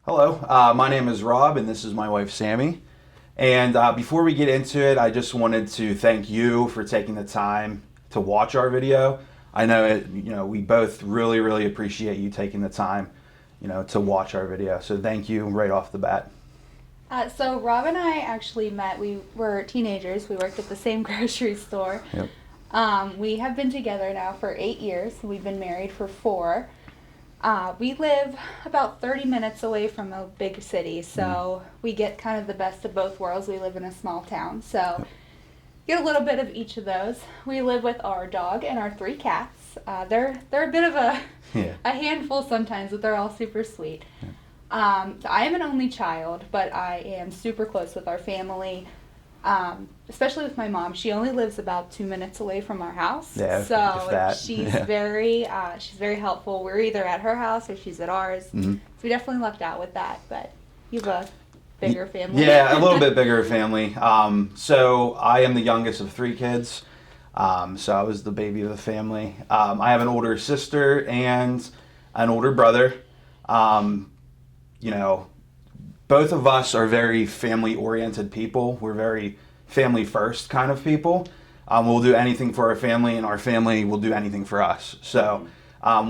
Hello, my name is Rob, and this is my wife Sami. And before we get into it, I just wanted to thank you for taking the time to watch our video. I know we both really appreciate you taking the time, to watch our video. So thank you right off the bat. So Rob and I actually met. We were teenagers. We worked at the same grocery store. Yep. We have been together now for 8 years. We've been married for 4. We live about 30 minutes away from a big city, so we get kind of the best of both worlds. We live in a small town, so get a little bit of each of those. We live with our dog and our 3 cats. They're a bit of a handful sometimes, but they're all super sweet. So I am an only child, but I am super close with our family, especially with my mom. She only lives about 2 minutes away from our house, so she's very helpful. We're either at her house or she's at ours. So we definitely lucked out with that. But you have a bigger family. Yeah, a little bit bigger family. So I am the youngest of 3 kids. So I was the baby of the family. I have an older sister and an older brother. Both of us are very family-oriented people. We're very family-first kind of people. We'll do anything for our family, and our family will do anything for us. So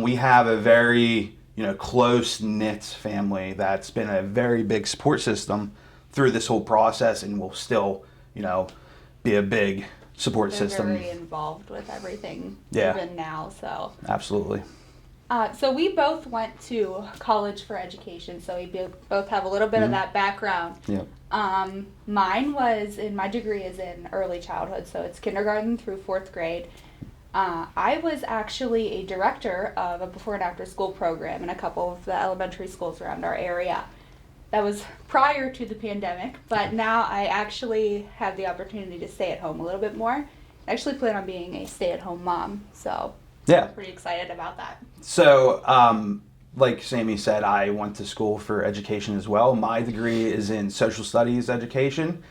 we have a very, close-knit family that's been a very big support system through this whole process, and will still, be a big support system. They're very involved with everything, even now. So Absolutely. So we both went to college for education, so we both have a little bit of that background. Yep. My degree is in early childhood, so it's kindergarten through 4th grade. I was actually a director of a before and after school program in a couple of the elementary schools around our area. That was prior to the pandemic, but now I actually have the opportunity to stay at home a little bit more. I actually plan on being a stay-at-home mom, so yeah, I'm pretty excited about that. So, like Sami said, I went to school for education as well. My degree is in social studies education,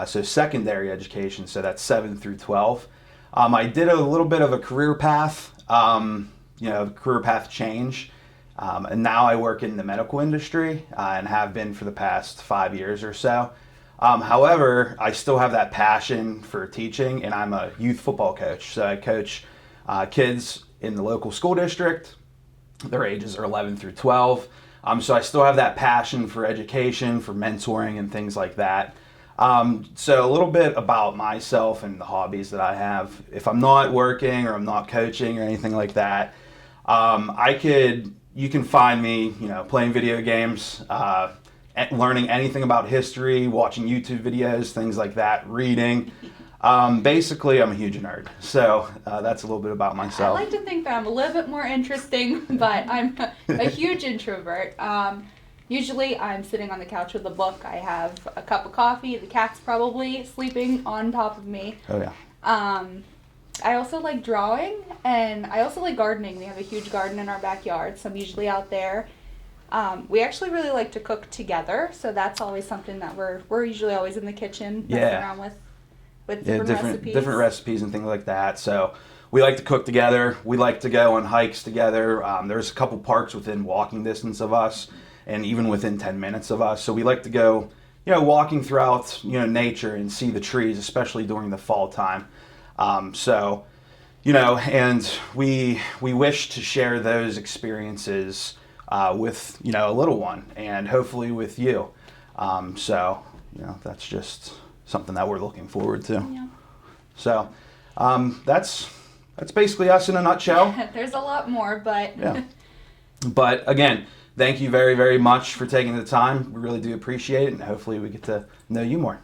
so secondary education, so that's 7 through 12. I did a little bit of a career path, career path change, and now I work in the medical industry and have been for the past 5 years or so. However, I still have that passion for teaching, and I'm a youth football coach, so I coach kids in the local school district. Their ages are 11 through 12. So I still have that passion for education, for mentoring and things like that. So a little bit about myself and the hobbies that I have. If I'm not working or I'm not coaching or anything like that, you can find me, playing video games, learning anything about history, watching YouTube videos, things like that, reading. Basically, I'm a huge nerd, so that's a little bit about myself. I like to think that I'm a little bit more interesting, but I'm a huge introvert. Usually, I'm sitting on the couch with a book. I have a cup of coffee. The cat's probably sleeping on top of me. Oh, yeah. I also like drawing, and I also like gardening. We have a huge garden in our backyard, so I'm usually out there. We actually really like to cook together, so that's always something that we're usually always in the kitchen messing around with different recipes and things like that. So we like to cook together. We like to go on hikes together. There's a couple parks within walking distance of us, and even within 10 minutes of us. So we like to go, walking throughout, nature and see the trees, especially during the fall time. And we wish to share those experiences with, a little one, and hopefully with you. That's just something that we're looking forward to. Yeah. So that's basically us in a nutshell. There's a lot more, but yeah. But again, thank you very much for taking the time. We really do appreciate it, and hopefully we get to know you more.